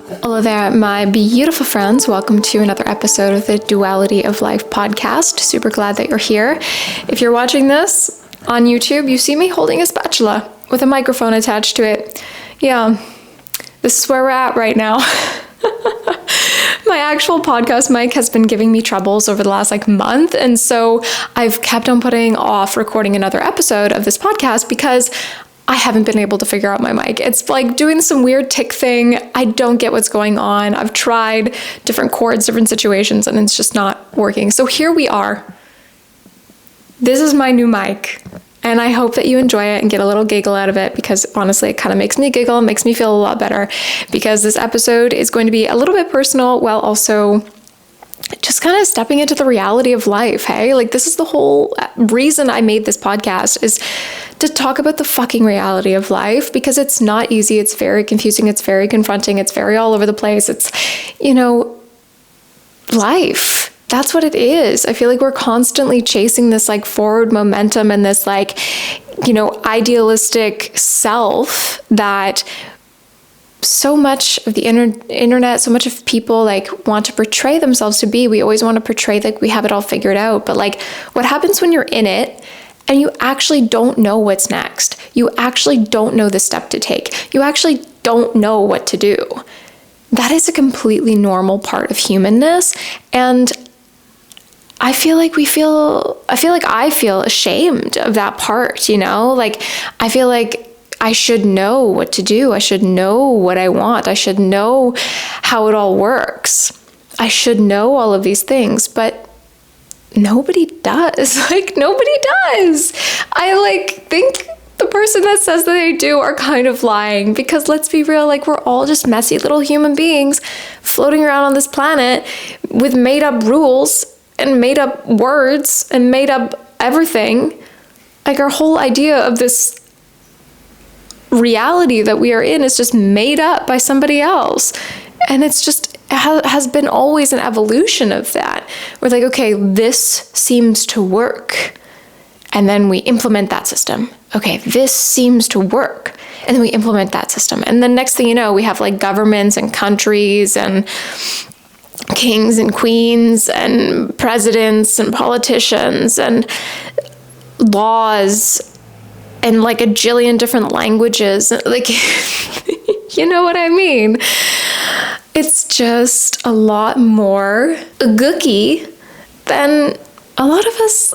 Hello there, my beautiful friends. Welcome to another episode of the Duality of Life podcast. Super glad that you're here. If you're watching this on YouTube, you see me holding a spatula with a microphone attached to it. Yeah, this is where we're at right now. My actual podcast mic has been giving me troubles over the last month, and so I've kept on putting off recording another episode of this podcast because I haven't been able to figure out my mic. It's like doing some weird tick thing. I don't get what's going on. I've tried different cords, different situations, and it's just not working. So here we are. This is my new mic, and I hope that you enjoy it and get a little giggle out of it, because honestly, it kind of makes me giggle, makes me feel a lot better, because this episode is going to be a little bit personal while also just kind of stepping into the reality of life, hey? This is the whole reason I made this podcast, is to talk about the fucking reality of life, because it's not easy, it's very confusing, it's very confronting, it's very all over the place. It's, life. That's what it is. I feel like we're constantly chasing this forward momentum and this idealistic self that so much of the internet, so much of people want to portray themselves to be. We always want to portray we have it all figured out. But what happens when you're in it and you actually don't know what's next? You actually don't know the step to take. You actually don't know what to do. That is a completely normal part of humanness. And I feel like I feel ashamed of that part, I feel like I should know what to do. I should know what I want. I should know how it all works. I should know all of these things, but nobody does. Nobody does. I think the person that says that they do are kind of lying, because let's be real, we're all just messy little human beings floating around on this planet with made up rules and made up words and made up everything. Our whole idea of this reality that we are in is just made up by somebody else. And it's just has been always an evolution of that. We're okay, this seems to work. And then we implement that system. Okay, this seems to work. And then we implement that system. And the next thing you know, we have governments and countries and kings and queens and presidents and politicians and laws and a jillion different languages. You know what I mean? It's just a lot more gooky than a lot of us,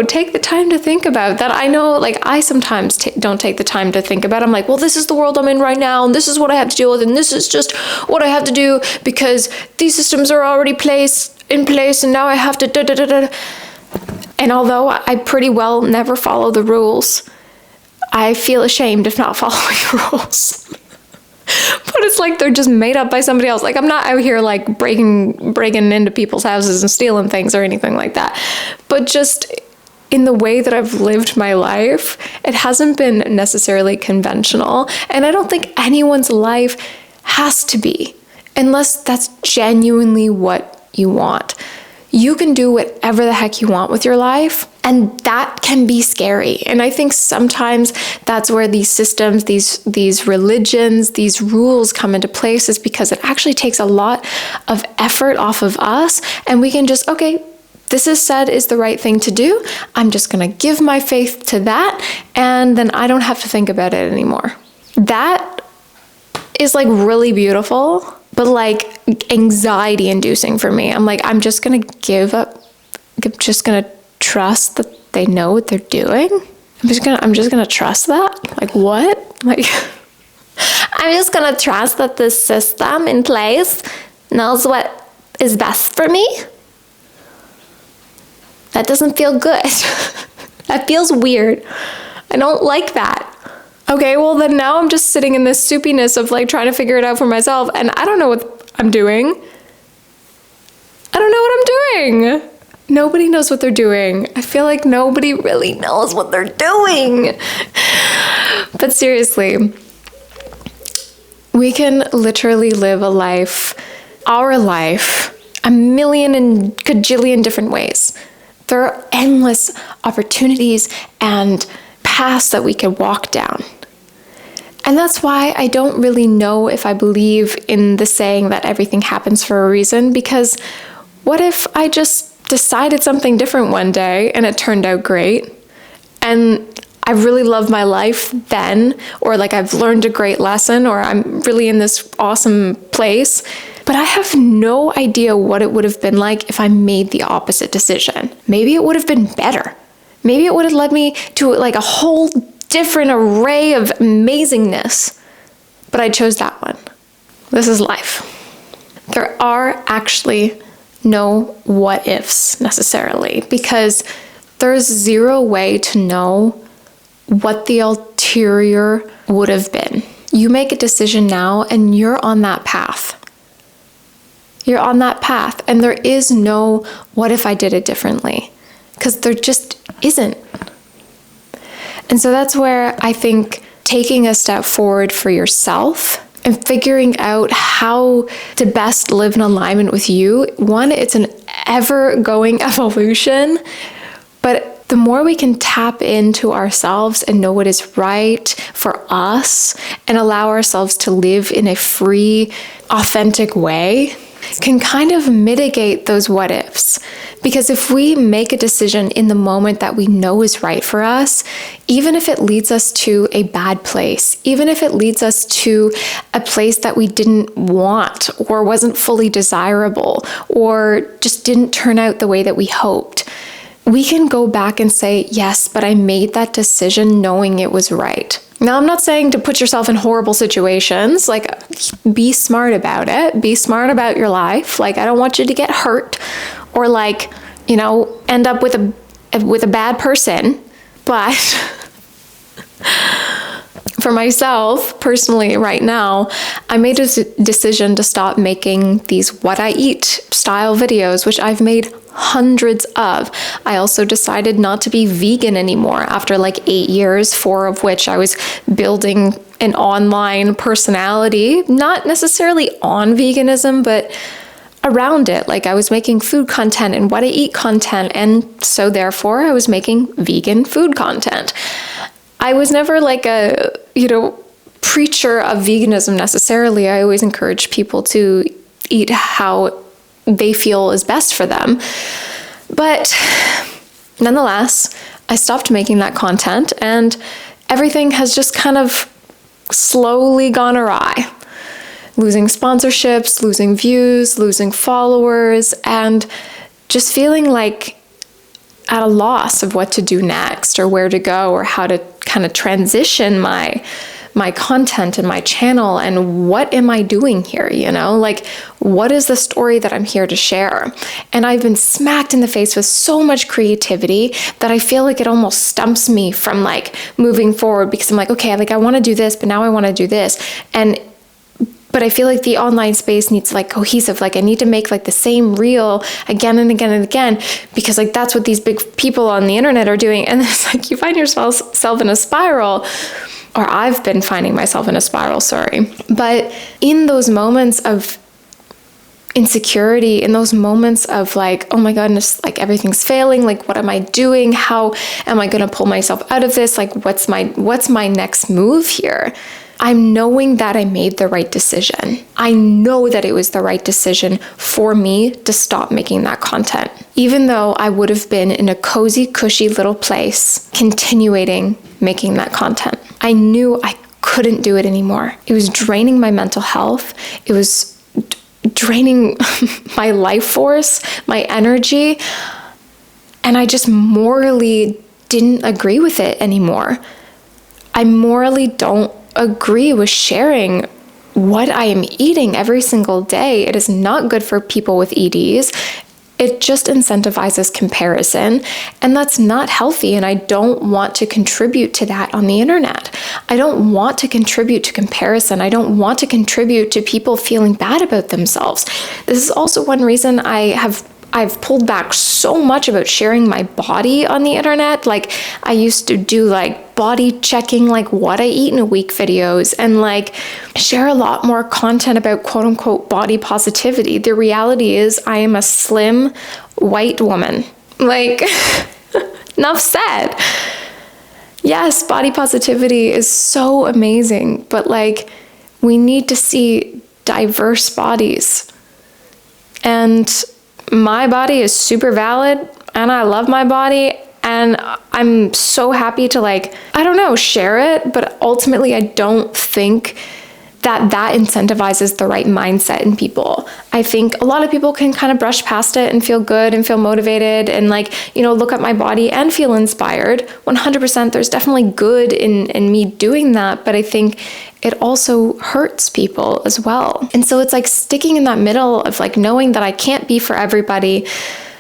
take the time to think about. That I know, I sometimes don't take the time to think about. I'm well, this is the world I'm in right now, and this is what I have to deal with, and this is just what I have to do because these systems are already in place, and now I have to da-da-da-da. And although I pretty well never follow the rules, I feel ashamed of not following the rules. But it's they're just made up by somebody else. I'm not out here breaking into people's houses and stealing things or anything like that. But just in the way that I've lived my life, it hasn't been necessarily conventional. And I don't think anyone's life has to be, unless that's genuinely what you want. You can do whatever the heck you want with your life, and that can be scary. And I think sometimes that's where these systems, these religions, these rules come into place, is because it actually takes a lot of effort off of us, and we can just, okay, this is said is the right thing to do. I'm just gonna give my faith to that, and then I don't have to think about it anymore. That is really beautiful, but anxiety inducing for me. I'm just gonna give up. I'm just gonna trust that they know what they're doing. I'm just gonna trust that. What? I'm just gonna trust that this system in place knows what is best for me. That doesn't feel good. That feels weird. I don't like that. Okay, well then now I'm just sitting in this soupiness of trying to figure it out for myself, and I don't know what I'm doing. I don't know what I'm doing. Nobody knows what they're doing. I feel like nobody really knows what they're doing. But seriously, we can literally live our life, a million and gajillion different ways. There are endless opportunities and paths that we could walk down. And that's why I don't really know if I believe in the saying that everything happens for a reason, because what if I just decided something different one day and it turned out great? And I really love my life then, or like I've learned a great lesson, or I'm really in this awesome place, but I have no idea what it would have been like if I made the opposite decision. Maybe it would have been better. Maybe it would have led me to like a whole different array of amazingness, but I chose that one. This is life. There are actually no what ifs necessarily, because there's zero way to know what the ulterior would have been. You make a decision now and you're on that path. You're on that path, and there is no what if I did it differently, because there just isn't. And so that's where I think taking a step forward for yourself and figuring out how to best live in alignment with you. One, it's an ever-going evolution, but the more we can tap into ourselves and know what is right for us and allow ourselves to live in a free, authentic way, can kind of mitigate those what ifs. Because if we make a decision in the moment that we know is right for us, even if it leads us to a bad place, even if it leads us to a place that we didn't want or wasn't fully desirable or just didn't turn out the way that we hoped, we can go back and say, yes, but I made that decision knowing it was right. Now, I'm not saying to put yourself in horrible situations, like be smart about it, be smart about your life. Like, I don't want you to get hurt or like, end up with a bad person. But for myself personally right now, I made a decision to stop making these what I eat style videos, which I've made hundreds of. I also decided not to be vegan anymore after like 8 years, 4 of which I was building an online personality, not necessarily on veganism, but around it. Like I was making food content and what I eat content, and so therefore I was making vegan food content. I was never like a, preacher of veganism necessarily. I always encourage people to eat how they feel is best for them. But nonetheless, I stopped making that content and everything has just kind of slowly gone awry. Losing sponsorships, losing views, losing followers, and just feeling like at a loss of what to do next or where to go or how to kind of transition my content and my channel and what am I doing here, like what is the story that I'm here to share? And I've been smacked in the face with so much creativity that I feel like it almost stumps me from like moving forward, because I'm like, okay, like I want to do this, but now I want to do this. But I feel like the online space needs like cohesive, like I need to make like the same reel again and again and again, because like that's what these big people on the internet are doing. And it's like you find yourself in a spiral, or I've been finding myself in a spiral, sorry. But in those moments of insecurity, in those moments of like, oh my goodness, like everything's failing, like what am I doing? How am I going to pull myself out of this? Like what's my next move here? I'm knowing that I made the right decision. I know that it was the right decision for me to stop making that content. Even though I would have been in a cozy, cushy little place, continuing making that content. I knew I couldn't do it anymore. It was draining my mental health. It was draining my life force, my energy. And I just morally didn't agree with it anymore. I morally don't agree with sharing what I am eating every single day. It is not good for people with EDs. It just incentivizes comparison, and that's not healthy, and I don't want to contribute to that on the internet. I don't want to contribute to comparison. I don't want to contribute to people feeling bad about themselves. This is also one reason I've pulled back so much about sharing my body on the internet. Like I used to do like body checking, like what I eat in a week videos, and like share a lot more content about quote unquote body positivity. The reality is I am a slim white woman. Like enough said. Yes, body positivity is so amazing, but like, we need to see diverse bodies. And my body is super valid, and I love my body, and I'm so happy to like, I don't know, share it, but ultimately I don't think that incentivizes the right mindset in people. I think a lot of people can kind of brush past it and feel good and feel motivated and like, look at my body and feel inspired. 100%, there's definitely good in me doing that, but I think it also hurts people as well. And so it's like sticking in that middle of like knowing that I can't be for everybody,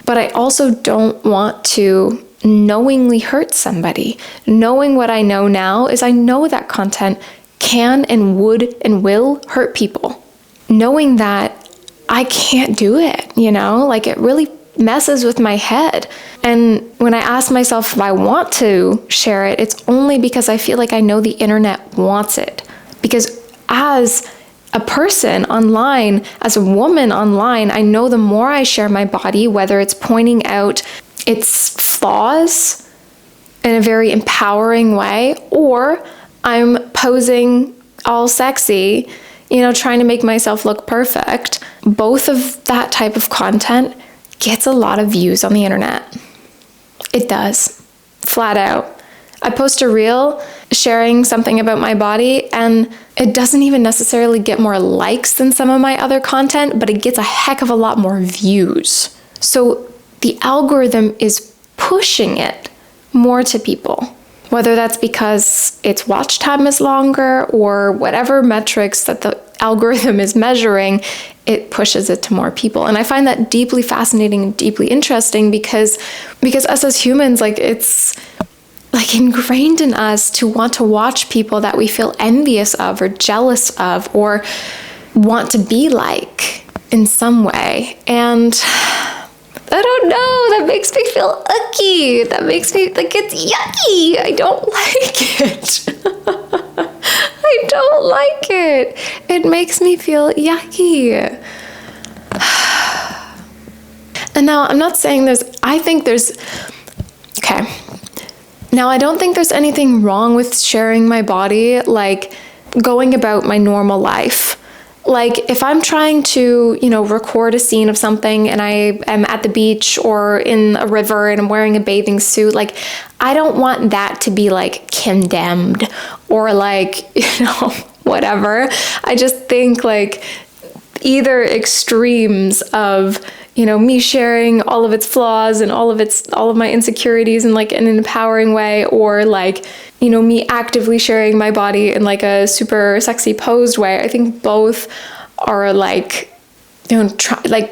but I also don't want to knowingly hurt somebody. Knowing what I know now is I know that content can and would and will hurt people. Knowing that I can't do it, like it really messes with my head. And when I ask myself if I want to share it, it's only because I feel like I know the internet wants it. Because as a person online, as a woman online, I know the more I share my body, whether it's pointing out its flaws in a very empowering way, or I'm posing all sexy, trying to make myself look perfect. Both of that type of content gets a lot of views on the internet. It does, flat out. I post a reel sharing something about my body, and it doesn't even necessarily get more likes than some of my other content, but it gets a heck of a lot more views. So the algorithm is pushing it more to people. Whether that's because its watch time is longer or whatever metrics that the algorithm is measuring, it pushes it to more people. And I find that deeply fascinating and deeply interesting because us as humans, like it's like ingrained in us to want to watch people that we feel envious of or jealous of or want to be like in some way. And I don't know, that makes me feel icky. That makes me like it's yucky. I don't like it. I don't like it. It makes me feel yucky. And now I'm not saying okay. Now I don't think there's anything wrong with sharing my body, like going about my normal life. Like if I'm trying to, record a scene of something and I am at the beach or in a river and I'm wearing a bathing suit, like I don't want that to be like condemned or like, whatever. I just think like either extremes of, me sharing all of its flaws and all of my insecurities in like an empowering way, or like, me actively sharing my body in like a super sexy posed way. I think both are like,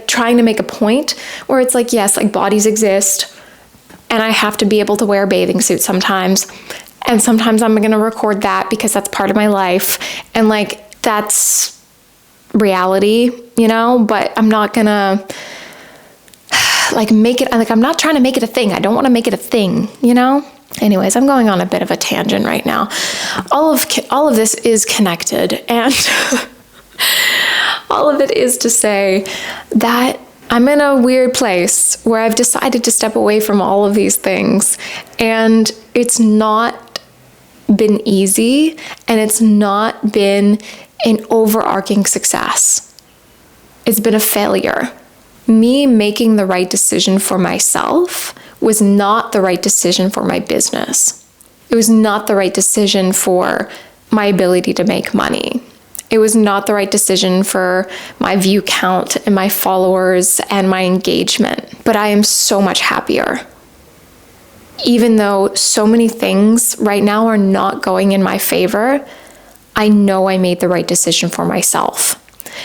trying to make a point where it's like, yes, like bodies exist and I have to be able to wear a bathing suit sometimes. And sometimes I'm going to record that because that's part of my life. And like, that's reality, but I'm not going to like make it, like I'm not trying to make it a thing. I don't want to make it a thing, Anyways, I'm going on a bit of a tangent right now. All of this is connected, and all of it is to say that I'm in a weird place where I've decided to step away from all of these things, and it's not been easy, and it's not been an overarching success. It's been a failure. Me making the right decision for myself was not the right decision for my business. It was not the right decision for my ability to make money. It was not the right decision for my view count and my followers and my engagement. But I am so much happier. Even though so many things right now are not going in my favor, I know I made the right decision for myself.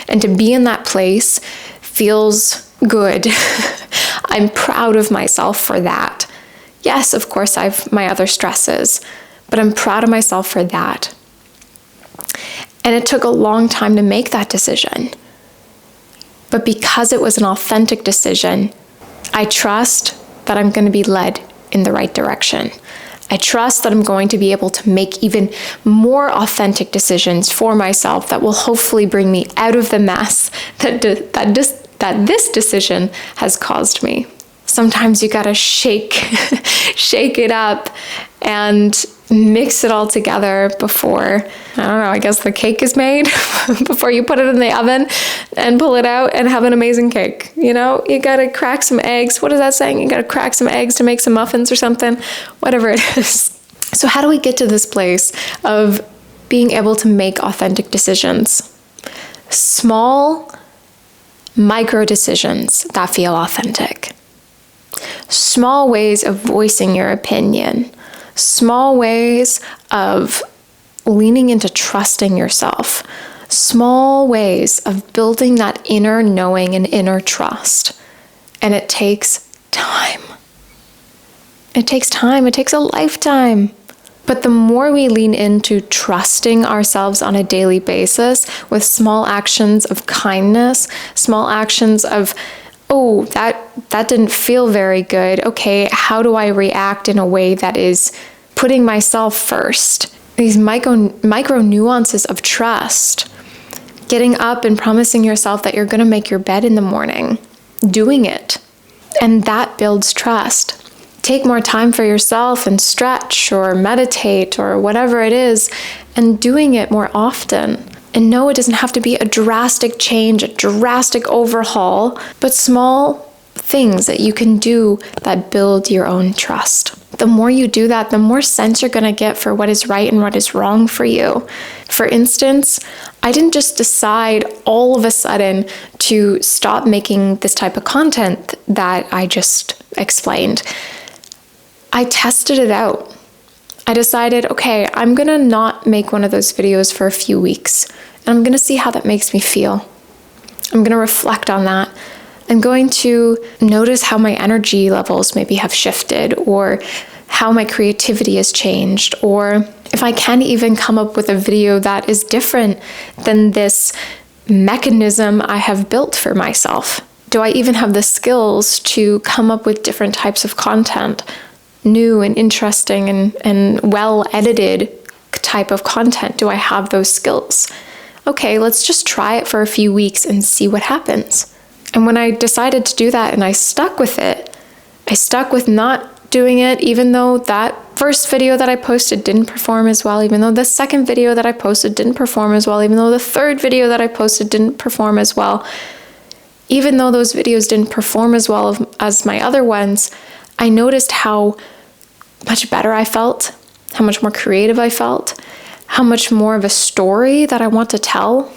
And to be in that place feels good. I'm proud of myself for that. Yes, of course, I have my other stresses, but I'm proud of myself for that. And it took a long time to make that decision. But because it was an authentic decision, I trust that I'm going to be led in the right direction. I trust that I'm going to be able to make even more authentic decisions for myself that will hopefully bring me out of the mess that this decision has caused me. Sometimes you gotta shake it up and mix it all together before, I don't know, I guess the cake is made, before you put it in the oven and pull it out and have an amazing cake. You know, you gotta crack some eggs. What is that saying? You gotta crack some eggs to make some muffins or something, whatever it is. So how do we get to this place of being able to make authentic decisions? Small, micro decisions that feel authentic. Small ways of voicing your opinion. Small ways of leaning into trusting yourself. Small ways of building that inner knowing and inner trust. And it takes time. It takes time. It takes a lifetime. But the more we lean into trusting ourselves on a daily basis with small actions of kindness, small actions of, oh, that didn't feel very good. Okay, how do I react in a way that is putting myself first? These micro nuances of trust. Getting up and promising yourself that you're going to make your bed in the morning. Doing it. And that builds trust. Take more time for yourself and stretch or meditate or whatever it is, and doing it more often. And no, it doesn't have to be a drastic change, a drastic overhaul, but small things that you can do that build your own trust. The more you do that, the more sense you're going to get for what is right and what is wrong for you. For instance, I didn't just decide all of a sudden to stop making this type of content that I just explained. I tested it out. I decided, okay, I'm going to not make one of those videos for a few weeks, and I'm going to see how that makes me feel. I'm going to reflect on that. I'm going to notice how my energy levels maybe have shifted, or how my creativity has changed, or if I can even come up with a video that is different than this mechanism I have built for myself. Do I even have the skills to come up with different types of content? New and interesting and well-edited type of content? Do I have those skills? Okay, let's just try it for a few weeks and see what happens. And when I decided to do that and I stuck with it, I stuck with not doing it even though that first video that I posted didn't perform as well, even though the second video that I posted didn't perform as well, even though the third video that I posted didn't perform as well, even though those videos didn't perform as well as my other ones, I noticed how much better I felt, how much more creative I felt, how much more of a story that I want to tell,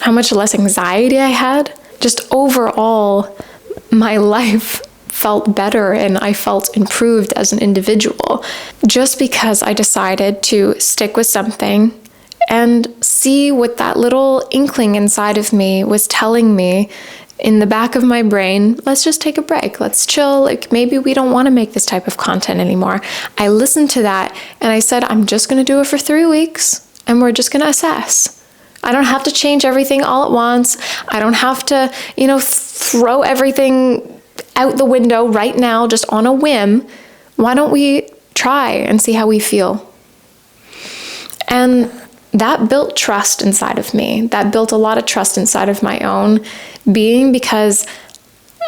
how much less anxiety I had. Just overall, my life felt better and I felt improved as an individual just because I decided to stick with something and see what that little inkling inside of me was telling me in the back of my brain. Let's just take a break. Let's chill. Like, maybe we don't want to make this type of content anymore. I listened to that and I said, I'm just going to do it for 3 weeks and we're just going to assess. I don't have to change everything all at once. I don't have to, throw everything out the window right now just on a whim. Why don't we try and see how we feel? And that built trust inside of me. That built a lot of trust inside of my own being because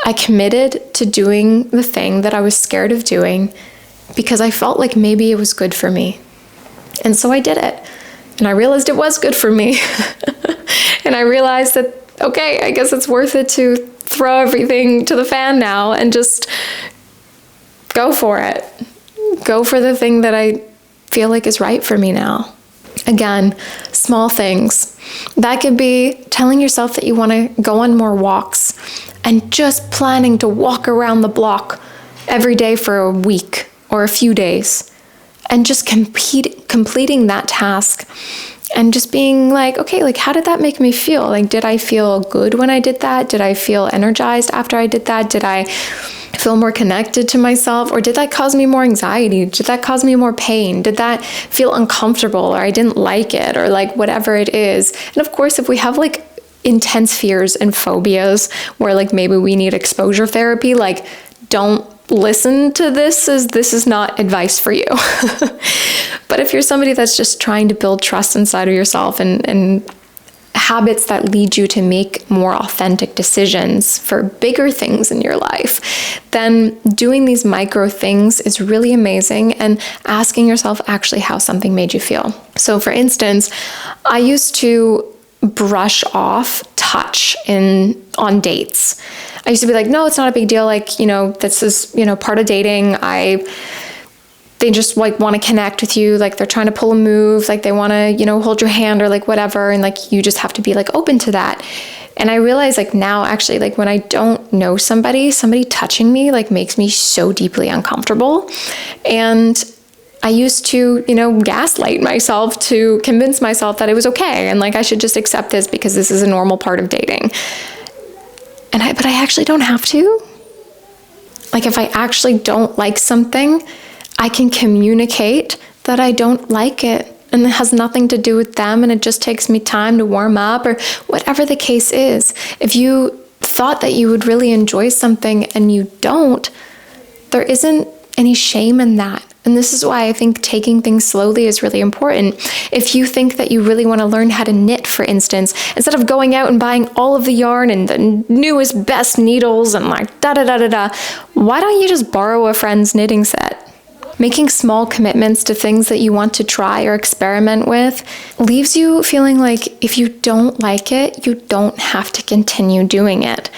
I committed to doing the thing that I was scared of doing because I felt like maybe it was good for me. And so I did it. And I realized it was good for me. And I realized that, okay, I guess it's worth it to throw everything to the fan now and just go for it. Go for the thing that I feel like is right for me now. Again, small things. That could be telling yourself that you want to go on more walks and just planning to walk around the block every day for a week or a few days and just completing that task and just being like, okay, like, how did that make me feel? Like, did I feel good when I did that? Did I feel energized after I did that? Did I feel more connected to myself? Or did that cause me more anxiety? Did that cause me more pain? Did that feel uncomfortable, or I didn't like it, or like whatever it is? And of course, if we have like intense fears and phobias where like maybe we need exposure therapy, like, don't listen to this, as this is not advice for you. But if you're somebody that's just trying to build trust inside of yourself and habits that lead you to make more authentic decisions for bigger things in your life, then doing these micro things is really amazing, and asking yourself actually how something made you feel. So for instance, I used to brush off touch on dates. I used to be like, no, it's not a big deal. Like, this is, part of dating. They just like want to connect with you. Like they're trying to pull a move. Like they want to, hold your hand or like whatever. And like, you just have to be like open to that. And I realize like now actually, like when I don't know somebody touching me like makes me so deeply uncomfortable. And I used to, gaslight myself to convince myself that it was okay. And like, I should just accept this because this is a normal part of dating. But I actually don't have to. Like if I actually don't like something, I can communicate that I don't like it, and it has nothing to do with them, and it just takes me time to warm up or whatever the case is. If you thought that you would really enjoy something and you don't, there isn't any shame in that. And this is why I think taking things slowly is really important. If you think that you really want to learn how to knit, for instance, instead of going out and buying all of the yarn and the newest, best needles and like da-da-da-da-da, why don't you just borrow a friend's knitting set? Making small commitments to things that you want to try or experiment with leaves you feeling like if you don't like it, you don't have to continue doing it.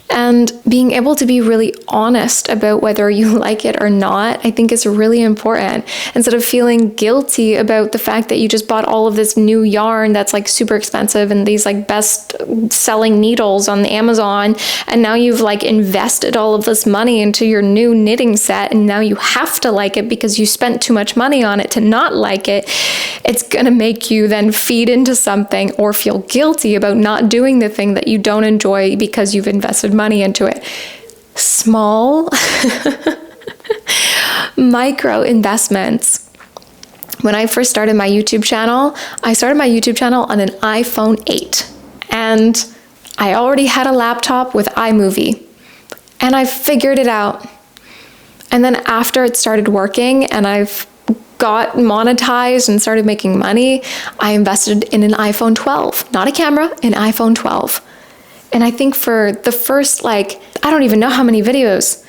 And being able to be really honest about whether you like it or not, I think is really important. Instead of feeling guilty about the fact that you just bought all of this new yarn that's like super expensive and these like best selling needles on the Amazon, and now you've like invested all of this money into your new knitting set, and now you have to like it because you spent too much money on it to not like it. It's gonna make you then feed into something or feel guilty about not doing the thing that you don't enjoy because you've invested money into it. Small micro investments. When I first started my YouTube channel, I started my YouTube channel on an iPhone 8, and I already had a laptop with iMovie, and I figured it out. And then after it started working and I've got monetized and started making money, I invested in an iPhone 12, not a camera, an iPhone 12. And I think for the first, I don't even know how many videos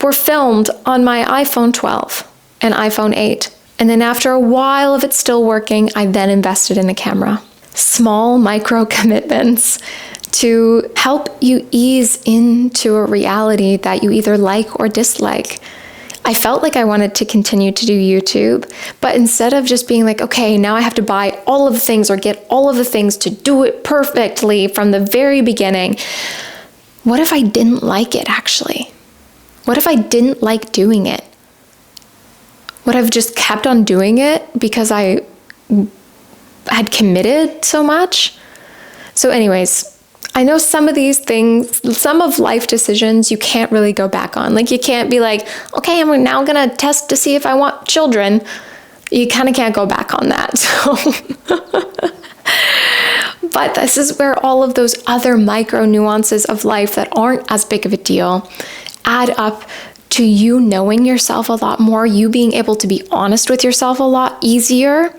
were filmed on my iPhone 12 and iPhone 8. And then after a while of it still working, I then invested in a camera. Small micro commitments to help you ease into a reality that you either like or dislike. I felt like I wanted to continue to do YouTube, but instead of just being like, okay, now I have to buy all of the things or get all of the things to do it perfectly from the very beginning, what if I didn't like it actually? What if I didn't like doing it? Would I have just kept on doing it because I had committed so much? So anyways, I know some of these things, some of life decisions you can't really go back on. Like you can't be like, okay, I'm now going to test to see if I want children. You kind of can't go back on that. So, but this is where all of those other micro nuances of life that aren't as big of a deal add up to you knowing yourself a lot more, you being able to be honest with yourself a lot easier,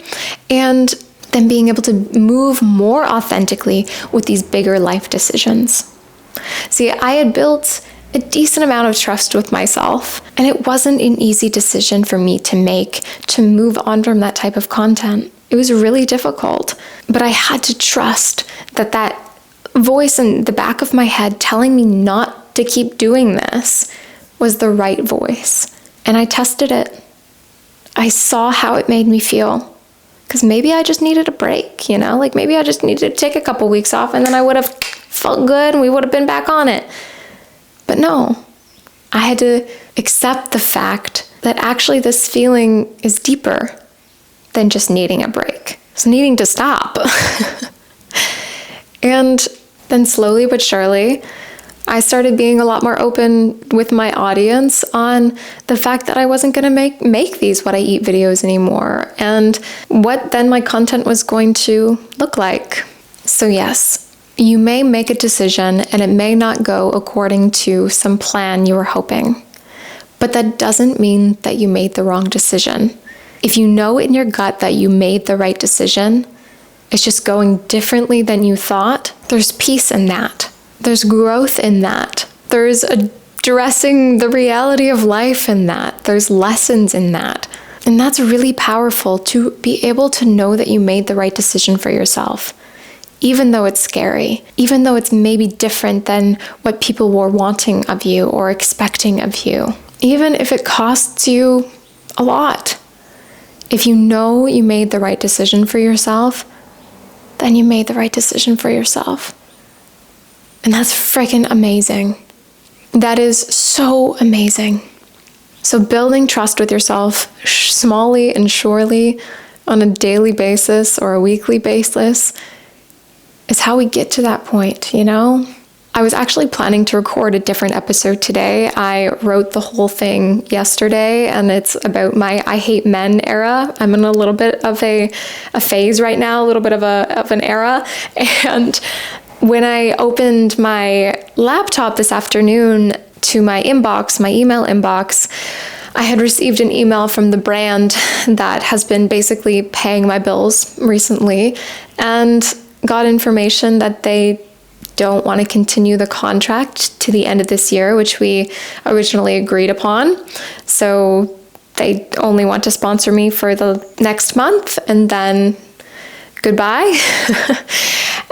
and then being able to move more authentically with these bigger life decisions. See, I had built a decent amount of trust with myself, and it wasn't an easy decision for me to make to move on from that type of content. It was really difficult, but I had to trust that that voice in the back of my head telling me not to keep doing this was the right voice. And I tested it. I saw how it made me feel. Because maybe I just needed a break, maybe I just needed to take a couple weeks off and then I would have felt good and we would have been back on it. But no, I had to accept the fact that actually this feeling is deeper than just needing a break. It's needing to stop. And then slowly but surely, I started being a lot more open with my audience on the fact that I wasn't going to make these What I Eat videos anymore, and what then my content was going to look like. So yes, you may make a decision and it may not go according to some plan you were hoping, but that doesn't mean that you made the wrong decision. If you know in your gut that you made the right decision, it's just going differently than you thought, there's peace in that. There's growth in that. There's addressing the reality of life in that. There's lessons in that. And that's really powerful, to be able to know that you made the right decision for yourself. Even though it's scary, even though it's maybe different than what people were wanting of you or expecting of you, even if it costs you a lot. If you know you made the right decision for yourself, then you made the right decision for yourself. And that's freaking amazing. That is so amazing. So building trust with yourself smallly and surely on a daily basis or a weekly basis is how we get to that point, you know? I was actually planning to record a different episode today. I wrote the whole thing yesterday, and it's about my I hate men era. I'm in a little bit of a phase right now, a little bit of an era. And when I opened my laptop this afternoon to my inbox, my email inbox, I had received an email from the brand that has been basically paying my bills recently, and got information that they don't want to continue the contract to the end of this year, which we originally agreed upon. So they only want to sponsor me for the next month, and then goodbye.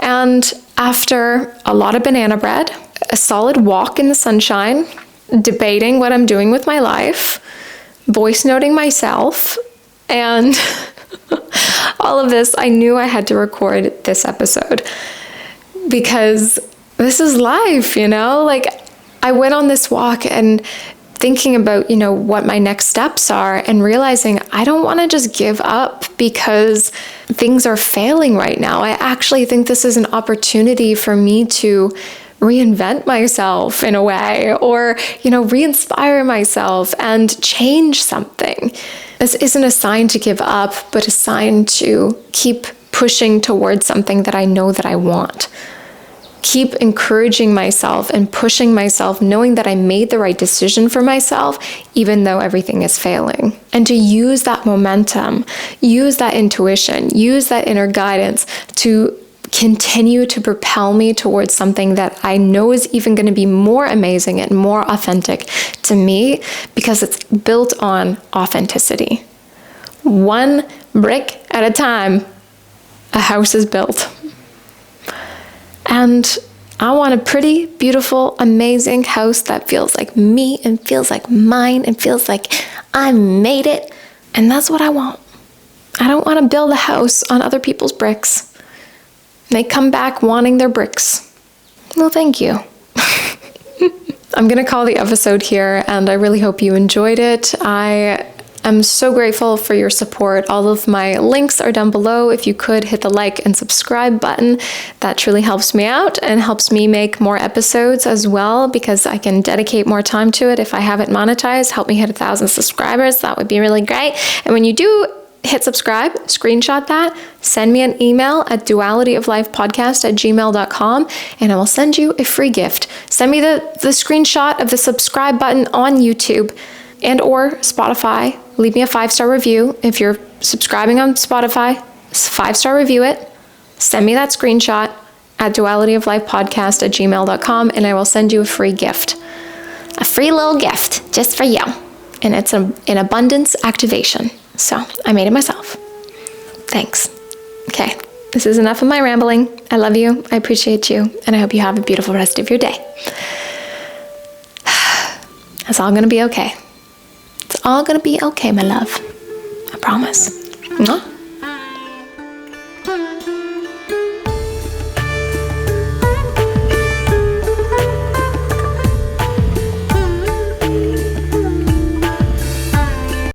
And after a lot of banana bread, a solid walk in the sunshine, debating what I'm doing with my life, voice noting myself, and all of this, I knew I had to record this episode because this is life, you know? Like, I went on this walk and thinking about, you know, what my next steps are, and realizing I don't want to just give up because things are failing right now. I actually think this is an opportunity for me to reinvent myself in a way, or, you know, re-inspire myself and change something. This isn't a sign to give up, but a sign to keep pushing towards something that I know that I want. Keep encouraging myself and pushing myself, knowing that I made the right decision for myself, even though everything is failing. And to use that momentum, use that intuition, use that inner guidance to continue to propel me towards something that I know is even going to be more amazing and more authentic to me, because it's built on authenticity. One brick at a time, a house is built. And I want a pretty, beautiful, amazing house that feels like me and feels like mine and feels like I made it. And that's what I want. I don't want to build a house on other people's bricks. They come back wanting their bricks. Well, thank you. I'm going to call the episode here, and I really hope you enjoyed it. I'm so grateful for your support. All of my links are down below. If you could hit the like and subscribe button, that truly helps me out and helps me make more episodes as well, because I can dedicate more time to it. If I haven't monetized, help me hit 1,000 subscribers. That would be really great. And when you do hit subscribe, screenshot that, send me an email at dualityoflifepodcast@gmail.com, and I will send you a free gift. Send me the screenshot of the subscribe button on YouTube and or Spotify. Leave me a 5-star review. If you're subscribing on Spotify, 5-star review it. Send me that screenshot at dualityoflifepodcast@gmail.com, and I will send you a free gift. A free little gift just for you. And it's an abundance activation. So I made it myself. Thanks. Okay, this is enough of my rambling. I love you. I appreciate you. And I hope you have a beautiful rest of your day. It's all going to be okay. It's all going to be okay, my love. I promise. Mwah.